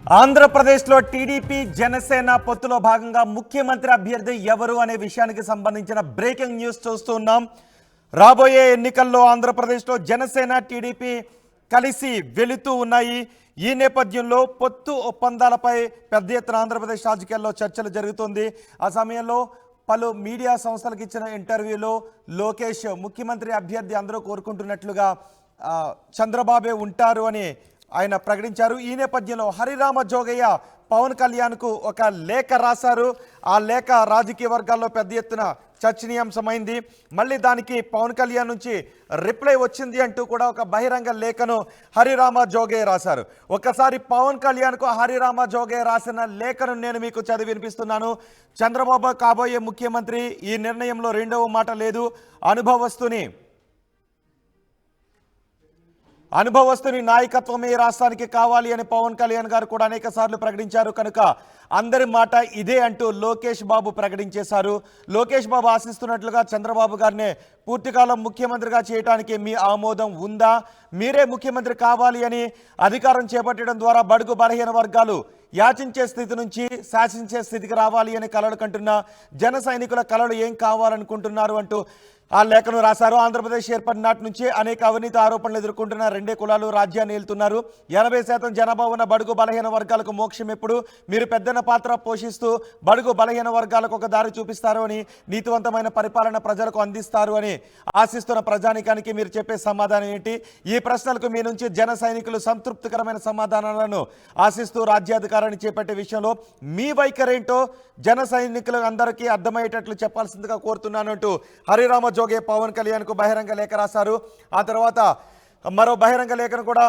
ఆంధ్రప్రదేశ్లో టీడీపీ జనసేన పొత్తులో భాగంగా ముఖ్యమంత్రి అభ్యర్థి ఎవరు అనే విషయానికి సంబంధించిన బ్రేకింగ్ న్యూస్ చూస్తున్నాం. రాబోయే ఎన్నికల్లో ఆంధ్రప్రదేశ్లో జనసేన టీడీపీ కలిసి వెళుతూ ఉన్నాయి. ఈ నేపథ్యంలో పొత్తు ఒప్పందాలపై పెద్ద ఎత్తున ఆంధ్రప్రదేశ్ రాజకీయాల్లో చర్చలు జరుగుతుంది. ఆ సమయంలో పలు మీడియా సంస్థలకు ఇచ్చిన ఇంటర్వ్యూలో లోకేష్ ముఖ్యమంత్రి అభ్యర్థి అందరూ కోరుకుంటున్నట్లుగా చంద్రబాబే ఉంటారు అని ఆయన ప్రకటించారు. ఈ నేపథ్యంలో హరిరామ జోగయ్య పవన్ కళ్యాణ్కు ఒక లేఖ రాశారు. ఆ లేఖ రాజకీయ వర్గాల్లో పెద్ద ఎత్తున చర్చనీయాంశమైంది. మళ్ళీ దానికి పవన్ కళ్యాణ్ నుంచి రిప్లై వచ్చింది అంటూ కూడా ఒక బహిరంగ లేఖను హరిరామ జోగయ్య రాశారు. ఒకసారి పవన్ కళ్యాణ్కు హరిరామ జోగయ్య రాసిన లేఖను నేను మీకు చదివి వినిపిస్తున్నాను. చంద్రబాబు కాబోయే ముఖ్యమంత్రి, ఈ నిర్ణయంలో రెండవ మాట లేదు. అనుభవస్తుని నాయకత్వమే రాష్ట్రానికి కావాలి అని పవన్ కళ్యాణ్ గారు కూడా అనేక సార్లు ప్రకటించారు. కనుక అందరి మాట ఇదే అంటూ లోకేష్ బాబు ప్రకటించేశారు. లోకేష్ బాబు ఆశిస్తున్నట్లుగా చంద్రబాబు గారినే పూర్తికాలం ముఖ్యమంత్రిగా చేయడానికి మీ ఆమోదం ఉందా? మీరే ముఖ్యమంత్రి కావాలి అని అధికారం చేపట్టడం ద్వారా బడుగు బలహీన వర్గాలు యాచించే స్థితి నుంచి శాసించే స్థితికి రావాలి అని కలలు కంటున్న జన సైనికుల కలలు ఏం కావాలనుకుంటున్నారు అంటూ ఆ లేఖను రాశారు. ఆంధ్రప్రదేశ్ ఏర్పడిన నాటి నుంచి అనేక అవినీతి ఆరోపణలు ఎదుర్కొంటున్న రెండే కులాలు రాజ్యాన్ని ఏలుతున్నారు. 80% జనాభా ఉన్న బడుగు బలహీన వర్గాలకు మోక్షం ఎప్పుడు? మీరు పెద్దన పాత్ర పోషిస్తూ బడుగు బలహీన వర్గాలకు ఒక దారి చూపిస్తారు అని, నీతివంతమైన పరిపాలన ప్రజలకు అందిస్తారు అని ఆశిస్తున్న ప్రజానికానికి మీరు చెప్పే సమాధానం ఏంటి? ఈ ప్రశ్నలకు మీ నుంచి జన సైనికులు సంతృప్తికరమైన సమాధానాలను ఆశిస్తూ రాజ్యాధికారాన్ని చేపట్టే విషయంలో మీ వైఖరేంటో జన సైనికులు అందరికీ అర్థమయ్యేటట్లు చెప్పాల్సిందిగా కోరుతున్నాను అంటూ హరిరామ జోగే పవన్ కళ్యాణ్కు బహిరంగ లేఖ రాశారు. ఆ తర్వాత మరో బహిరంగ లేఖను కూడా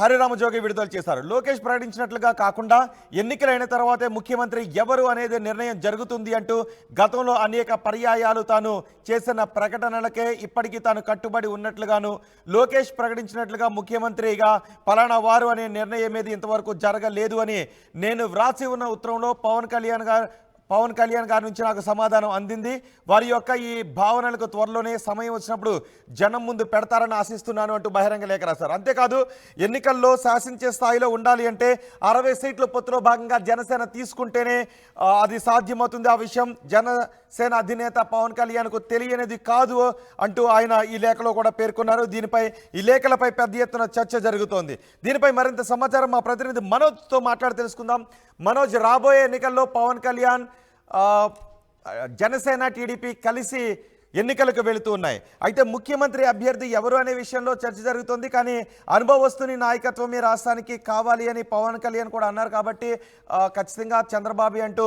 హరిరామ జోగి విడుదల చేశారు. లోకేష్ ప్రకటించినట్లుగా కాకుండా ఎన్నికలైన తర్వాతే ముఖ్యమంత్రి ఎవరు అనేది నిర్ణయం జరుగుతుంది అంటూ గతంలో అనేక పర్యాయాలు తాను చేసిన ప్రకటనలకే ఇప్పటికీ తాను కట్టుబడి ఉన్నట్లుగాను, లోకేష్ ప్రకటించినట్లుగా ముఖ్యమంత్రిగా పలానా వారు అనే నిర్ణయం ఏది ఇంతవరకు జరగలేదు అని నేను వ్రాసి ఉన్న ఉత్తరంలో పవన్ కళ్యాణ్ గారి నుంచి నాకు సమాధానం అందింది. వారి యొక్క ఈ భావనలకు త్వరలోనే సమయం వచ్చినప్పుడు జనం ముందు పెడతారని ఆశిస్తున్నాను అంటూ బహిరంగ లేఖ రాశారు. అంతేకాదు, ఎన్నికల్లో శాసించే స్థాయిలో ఉండాలి అంటే 60 సీట్ల పొత్తులో భాగంగా జనసేన తీసుకుంటేనే అది సాధ్యమవుతుంది. ఆ విషయం జనసేన అధినేత పవన్ కళ్యాణ్కు తెలియనిది కాదు అంటూ ఆయన ఈ లేఖలో కూడా పేర్కొన్నారు. ఈ లేఖలపై పెద్ద ఎత్తున చర్చ జరుగుతోంది. దీనిపై మరింత సమాచారం మా ప్రతినిధి మనోజ్తో మాట్లాడి తెలుసుకుందాం. మనోజ్, రాబోయే ఎన్నికల్లో పవన్ కళ్యాణ్ జనసేన టీడీపీ కలిసి ఎన్నికలకు వెళుతూ ఉన్నాయి. అయితే ముఖ్యమంత్రి అభ్యర్థి ఎవరు అనే విషయంలో చర్చ జరుగుతుంది. కానీ అనుభవస్తుని నాయకత్వమే రాష్ట్రానికి కావాలి అని పవన్ కళ్యాణ్ కూడా అన్నారు. కాబట్టి ఖచ్చితంగా చంద్రబాబు అంటూ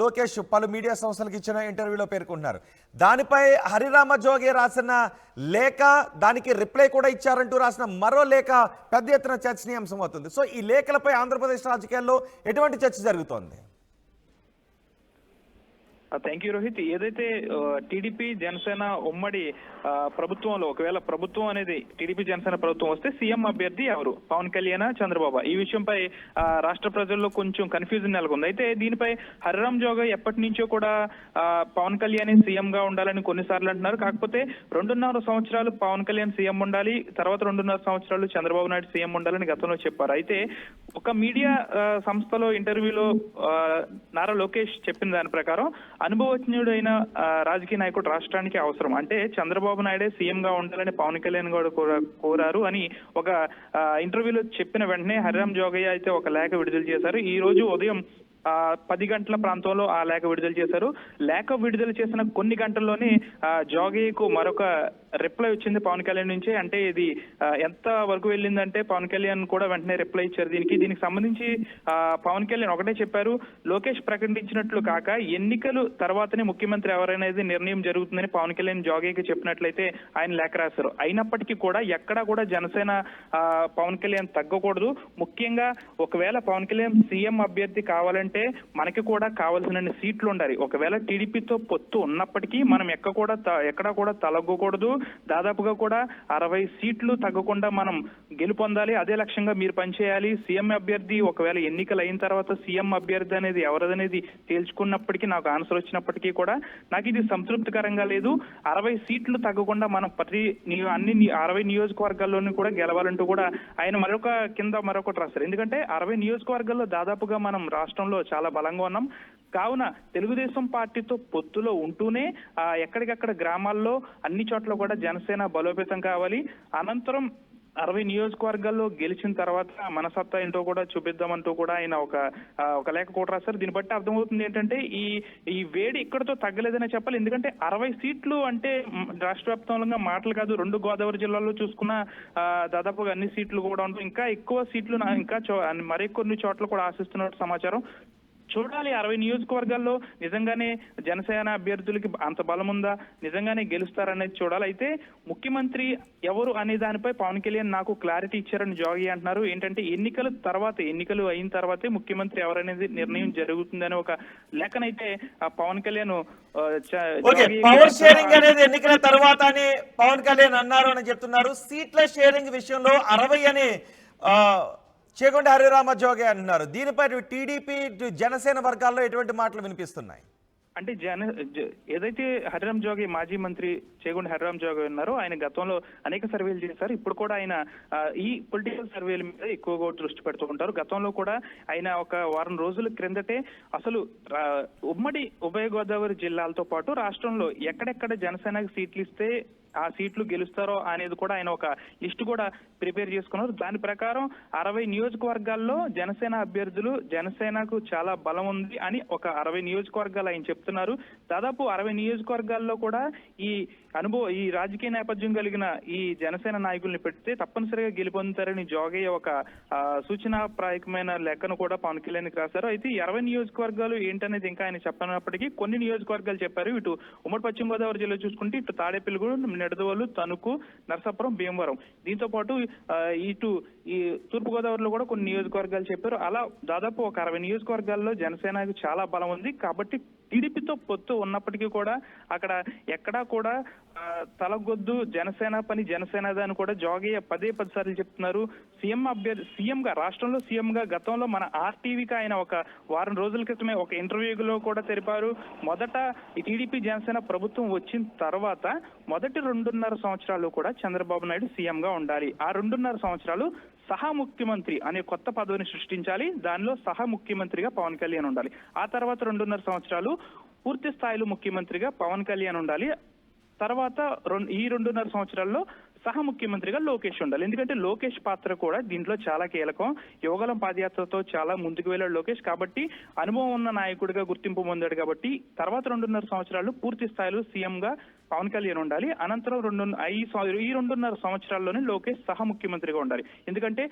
లోకేష్ పలు మీడియా సంస్థలకు ఇచ్చిన ఇంటర్వ్యూలో పేర్కొంటున్నారు. దానిపై హరిరామ జోగే రాసిన లేఖ, దానికి రిప్లై కూడా ఇచ్చారంటూ రాసిన మరో లేఖ పెద్ద ఎత్తున చర్చనీయాంశం అవుతుంది. సో ఈ లేఖలపై ఆంధ్రప్రదేశ్ రాజకీయాల్లో ఎటువంటి చర్చ జరుగుతోంది? Thank you Rohit. ఏదైతే టీడీపీ జనసేన ఉమ్మడి ప్రభుత్వంలో ఒకవేళ ప్రభుత్వం అనేది టీడీపీ జనసేన ప్రభుత్వం వస్తే సీఎం అభ్యర్థి ఎవరు, పవన్ కళ్యాణ్, చంద్రబాబు? ఈ విషయంపై రాష్ట్ర ప్రజల్లో కొంచెం కన్ఫ్యూజన్ నెలకొంది. అయితే దీనిపై హరిరామ్ జోగా ఎప్పటి నుంచో కూడా పవన్ కళ్యాణ్ సీఎం గా ఉండాలని కొన్నిసార్లు అంటున్నారు. కాకపోతే 2.5 సంవత్సరాలు పవన్ కళ్యాణ్ సీఎం ఉండాలి, తర్వాత 2.5 సంవత్సరాలు చంద్రబాబు నాయుడు సీఎం ఉండాలని గతంలో చెప్పారు. అయితే ఒక మీడియా సంస్థలో ఇంటర్వ్యూలో నారా లోకేష్ చెప్పిన దాని ప్రకారం అనుభవజ్ఞుడైన రాజకీయ నాయకుడు రాష్ట్రానికి అవసరం, అంటే చంద్రబాబు నాయుడే సీఎం గా ఉండాలని పవన్ కళ్యాణ్ గారు కోరారు అని ఒక ఇంటర్వ్యూలో చెప్పిన వెంటనే హరిరామ్ జోగయ్య అయితే ఒక లేఖ విడుదల చేశారు. ఈ రోజు ఉదయం 10 గంటల ప్రాంతంలో ఆ లేఖ విడుదల చేశారు. లేఖ విడుదల చేసిన కొన్ని గంటల్లోనే జోగయ్యకు మరొక రిప్లై వచ్చింది పవన్ కళ్యాణ్ నుంచి. అంటే ఇది ఎంత వరకు వెళ్ళిందంటే పవన్ కళ్యాణ్ కూడా వెంటనే రిప్లై ఇచ్చారు. దీనికి సంబంధించి పవన్ కళ్యాణ్ ఒకటే చెప్పారు, లోకేష్ ప్రకటించినట్లు కాక ఎన్నికలు తర్వాతనే ముఖ్యమంత్రి ఎవరనేది నిర్ణయం జరుగుతుందని పవన్ కళ్యాణ్ జోగయ్యకి చెప్పినట్లయితే ఆయన లేఖ రాశారు. అయినప్పటికీ కూడా ఎక్కడా కూడా జనసేన పవన్ కళ్యాణ్ తగ్గకూడదు. ముఖ్యంగా ఒకవేళ పవన్ కళ్యాణ్ సీఎం అభ్యర్థి కావాలంటే మనకి కూడా కావాల్సిన సీట్లు ఉండాలి. ఒకవేళ టీడీపీతో పొత్తు ఉన్నప్పటికీ మనం ఎక్కడా కూడా తలగ్గకూడదు. దాదాపుగా కూడా 60 సీట్లు తగ్గకుండా మనం గెలుపొందాలి, అదే లక్ష్యంగా మీరు పనిచేయాలి. సీఎం అభ్యర్థి ఒకవేళ ఎన్నికలు అయిన తర్వాత సీఎం అభ్యర్థి అనేది ఎవరిదనేది తేల్చుకున్నప్పటికీ, నాకు ఆన్సర్ వచ్చినప్పటికీ కూడా నాకు ఇది సంతృప్తికరంగా లేదు. 60 సీట్లు తగ్గకుండా మనం అన్ని 60 నియోజకవర్గాల్లోనూ కూడా గెలవాలంటూ కూడా ఆయన మరొకటి రాస్తారు. ఎందుకంటే 60 నియోజకవర్గాల్లో దాదాపుగా మనం రాష్ట్రంలో చాలా బలంగా ఉన్నాం. కావున తెలుగుదేశం పార్టీతో పొత్తులో ఉంటూనే ఎక్కడికక్కడ గ్రామాల్లో అన్ని చోట్ల కూడా జనసేన బలోపేతం కావాలి. అనంతరం 60 నియోజకవర్గాల్లో గెలిచిన తర్వాత మన సత్తా ఏంటో కూడా చూపిద్దామంటూ కూడా ఆయన ఒక లేఖ కూడా రాశారు. దీన్ని బట్టి అర్థమవుతుంది ఏంటంటే ఈ వేడి ఇక్కడతో తగ్గలేదనే చెప్పాలి. ఎందుకంటే 60 సీట్లు అంటే రాష్ట్ర వ్యాప్తంగా మాటలు కాదు. 2 గోదావరి జిల్లాల్లో చూసుకున్న దాదాపుగా అన్ని సీట్లు కూడా ఉంటాయి. ఇంకా ఎక్కువ సీట్లు ఇంకా మరికొన్ని చోట్ల కూడా ఆశిస్తున్నట్టు సమాచారం. చూడాలి 60 నియోజకవర్గాల్లో నిజంగానే జనసేన అభ్యర్థులకి అంత బలం ఉందా, నిజంగానే గెలుస్తారనేది చూడాలి. అయితే ముఖ్యమంత్రి ఎవరు అనే దానిపై పవన్ కళ్యాణ్ నాకు క్లారిటీ ఇచ్చారని జోగి అంటున్నారు. ఏంటంటే ఎన్నికలు అయిన తర్వాతే ముఖ్యమంత్రి ఎవరనేది నిర్ణయం జరుగుతుందని ఒక లేఖనైతే పవన్ కళ్యాణ్ పవర్ షేరింగ్ అనేది ఎన్నికల తర్వాత అని పవన్ కళ్యాణ్ అన్నారు అని చెప్తున్నారు. సీట్ల షేరింగ్ విషయంలో 60 అని చేగొండ హరిరామ జోగే అంటున్నారు. దీనిపై టీడీపీ జనసేన వర్గాల్లో ఎటువంటి మాటలు వినిపిస్తున్నాయి? అంటే ఏదైతే హరిరామ్ జోగి మాజీ మంత్రి చేగొండ హరిరామ్ జోగి ఉన్నారో ఆయన గతంలో అనేక సర్వేలు చేశారు. ఇప్పుడు కూడా ఆయన ఈ పొలిటికల్ సర్వేల మీద ఎక్కువగా దృష్టి పెడుతూ ఉంటారు. గతంలో కూడా ఆయన ఒక వారం రోజుల క్రిందటే అసలు ఉమ్మడి ఉభయ గోదావరి జిల్లాలతో పాటు రాష్ట్రంలో ఎక్కడెక్కడ జనసేనకు సీట్లు ఇస్తే ఆ సీట్లు గెలుస్తారో అనేది కూడా ఆయన ఒక లిస్టు కూడా ప్రిపేర్ చేసుకున్నారు. దాని ప్రకారం 60 నియోజకవర్గాల్లో జనసేన అభ్యర్థులు జనసేనకు చాలా బలం ఉంది అని ఒక 60 నియోజకవర్గాలు ఆయన చెప్తున్నారు. దాదాపు 60 నియోజకవర్గాల్లో కూడా ఈ రాజకీయ నేపథ్యం కలిగిన ఈ జనసేన నాయకుల్ని పెడితే తప్పనిసరిగా గెలుపొందుతారని జోగయ్య ఒక సూచనాప్రాయకమైన లెక్కను కూడా పవన్ కళ్యాణ్కి రాశారు. అయితే ఈ 60 నియోజకవర్గాలు ఏంటనేది ఇంకా ఆయన చెప్పనప్పటికీ కొన్ని నియోజకవర్గాలు చెప్పారు. ఇటు ఉమ్మడి పశ్చిమ గోదావరి జిల్లా చూసుకుంటే ఇటు తాడేపల్లిగూడెం, నిడదవోలు, తణుకు, నరసాపురం, భీమవరం, దీంతో పాటు ఇటు ఈ తూర్పు గోదావరిలో కూడా కొన్ని నియోజకవర్గాలు చెప్పారు. అలా దాదాపు ఒక 60 నియోజకవర్గాల్లో జనసేనకు చాలా బలం ఉంది. కాబట్టి టీడీపీతో పొత్తు ఉన్నప్పటికీ కూడా అక్కడ ఎక్కడా కూడా తలగొద్దు జనసేన పని జనసేనది అని కూడా జోగయ్య 10 సార్లు చెప్తున్నారు. సీఎంగా రాష్ట్రంలో సీఎంగా గతంలో మన ఆర్టీవీకి ఆయన ఒక వారం రోజుల క్రితమే ఒక ఇంటర్వ్యూలో కూడా తెలిపారు. మొదట ఈ టీడీపీ జనసేన ప్రభుత్వం వచ్చిన తర్వాత మొదటి 2.5 సంవత్సరాలు కూడా చంద్రబాబు నాయుడు సీఎంగా ఉండాలి. ఆ 2.5 సంవత్సరాలు సహా ముఖ్యమంత్రి అనే కొత్త పదవిని సృష్టించాలి. దానిలో సహా ముఖ్యమంత్రిగా పవన్ కళ్యాణ్ ఉండాలి. ఆ తర్వాత 2.5 సంవత్సరాలు పూర్తి స్థాయిలో ముఖ్యమంత్రిగా పవన్ కళ్యాణ్ ఉండాలి. తర్వాత ఈ 2.5 సంవత్సరాల్లో సహ ముఖ్యమంత్రిగా లోకేష్ ఉండాలి. ఎందుకంటే లోకేష్ పాత్ర కూడా దీంట్లో చాలా కీలకం. యువగలం పాదయాత్రతో చాలా ముందుకు వెళ్ళాడు లోకేష్. కాబట్టి అనుభవం ఉన్న నాయకుడిగా గుర్తింపు పొందాడు. కాబట్టి తర్వాత 2.5 సంవత్సరాలు పూర్తి స్థాయిలో సీఎంగా పవన్ కళ్యాణ్ ఉండాలి. అనంతరం ఈ 2.5 సంవత్సరాల్లోనే లోకేష్ సహ ముఖ్యమంత్రిగా ఉండాలి. ఎందుకంటే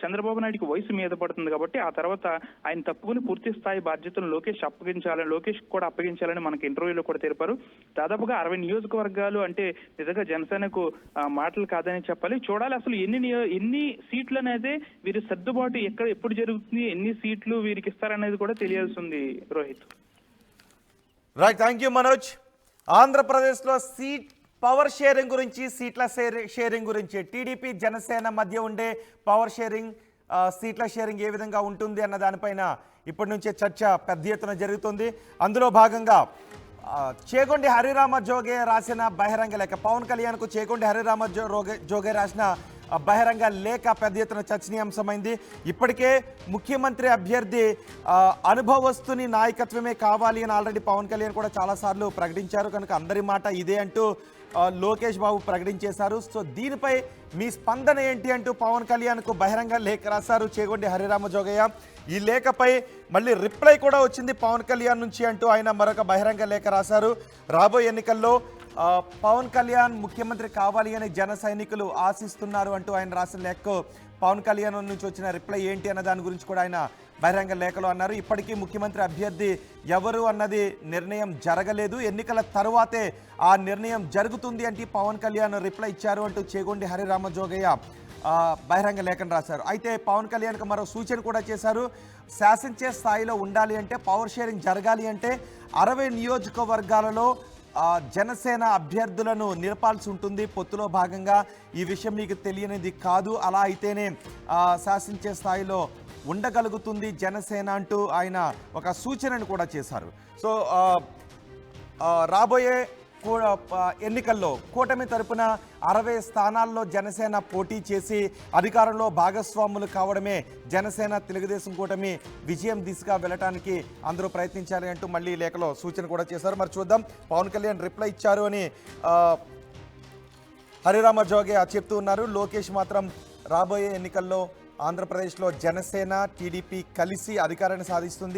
చంద్రబాబు నాయుడికి వయసు మీద పడుతుంది కాబట్టి ఆ తర్వాత ఆయన తప్పుకుని పూర్తి స్థాయి బాధ్యతను లోకేష్ కూడా అప్పగించాలని మనకి ఇంటర్వ్యూలో కూడా తెలిపారు. దాదాపుగా 60 నియోజకవర్గాలు అంటే నిజంగా జనసేనకు మాటలు కాదని చెప్పాలి. చూడాలి అసలు ఎన్ని సీట్లు అనేది వీరి సర్దుబాటు ఎప్పుడు జరుగుతుంది, ఎన్ని సీట్లు వీరికి ఇస్తారనేది కూడా తెలియాల్సి ఉంది. Rohit. Right, thank you Manoj. ఆంధ్రప్రదేశ్లో పవర్ షేరింగ్ గురించి, సీట్ల షేరింగ్ గురించి, టీడీపీ జనసేన మధ్య ఉండే పవర్ షేరింగ్, సీట్ల షేరింగ్ ఏ విధంగా ఉంటుంది అన్న దానిపైన ఇప్పటి నుంచే చర్చ పెద్ద ఎత్తున జరుగుతుంది. అందులో భాగంగా చేగొండి హరిరామ జోగే రాసిన బహిరంగ లేఖ, పవన్ కళ్యాణ్కు చేగొండి హరిరామ జోగే రాసిన బహిరంగ లేఖ పెద్ద ఎత్తున చర్చనీయాంశమైంది. ఇప్పటికే ముఖ్యమంత్రి అభ్యర్థి అనుభవస్తుని నాయకత్వమే కావాలి అని ఆల్రెడీ పవన్ కళ్యాణ్ కూడా చాలాసార్లు ప్రకటించారు. కనుక అందరి మాట ఇదే అంటూ లోకేష్ బాబు ప్రకటించేశారు. సో దీనిపై మీ స్పందన ఏంటి అంటూ పవన్ కళ్యాణ్కు బహిరంగ లేఖ రాశారు చేగొండి హరిరామ జోగయ్య. ఈ లేఖపై మళ్ళీ రిప్లై కూడా వచ్చింది పవన్ కళ్యాణ్ నుంచి అంటూ ఆయన మరొక బహిరంగ లేఖ రాశారు. రాబోయే ఎన్నికల్లో పవన్ కళ్యాణ్ ముఖ్యమంత్రి కావాలి అని జన సైనికులు ఆశిస్తున్నారు అంటూ ఆయన రాసిన లేఖకు పవన్ కళ్యాణ్ నుంచి వచ్చిన రిప్లై ఏంటి అన్న దాని గురించి కూడా ఆయన బహిరంగ లేఖలో అన్నారు. ఇప్పటికీ ముఖ్యమంత్రి అభ్యర్థి ఎవరు అన్నది నిర్ణయం జరగలేదు, ఎన్నికల తరువాతే ఆ నిర్ణయం జరుగుతుంది అంటే పవన్ కళ్యాణ్ రిప్లై ఇచ్చారు అంటూ చేగొండి హరిరామ జోగయ్య బహిరంగ లేఖను రాశారు. అయితే పవన్ కళ్యాణ్కి మరో సూచన కూడా చేశారు. శాసించే స్థాయిలో ఉండాలి అంటే, పవర్ షేరింగ్ జరగాలి అంటే 60 నియోజకవర్గాలలో జనసేన అభ్యర్థులను నిలపాల్సి ఉంటుంది పొత్తులో భాగంగా. ఈ విషయం మీకు తెలియనిది కాదు, అలా అయితేనే శాసించే స్థాయిలో ఉండగలుగుతుంది జనసేన అంటూ ఆయన ఒక సూచనను కూడా చేశారు. సో రాబోయే ఎన్నికల్లో కూటమి తరపున 60 స్థానాల్లో జనసేన పోటీ చేసి అధికారంలో భాగస్వాములు కావడమే జనసేన తెలుగుదేశం కూటమి విజయం దిశగా వెళ్ళటానికి అందరూ ప్రయత్నించాలి అంటూ మళ్ళీ లేఖలో సూచన కూడా చేశారు. మరి చూద్దాం, పవన్ కళ్యాణ్ రిప్లై ఇచ్చారు అని హరిరామ జోగే చెప్తూ ఉన్నారు. లోకేష్ మాత్రం రాబోయే ఎన్నికల్లో ఆంధ్రప్రదేశ్లో జనసేన టీడీపీ కలిసి అధికారాన్ని సాధిస్తుంది.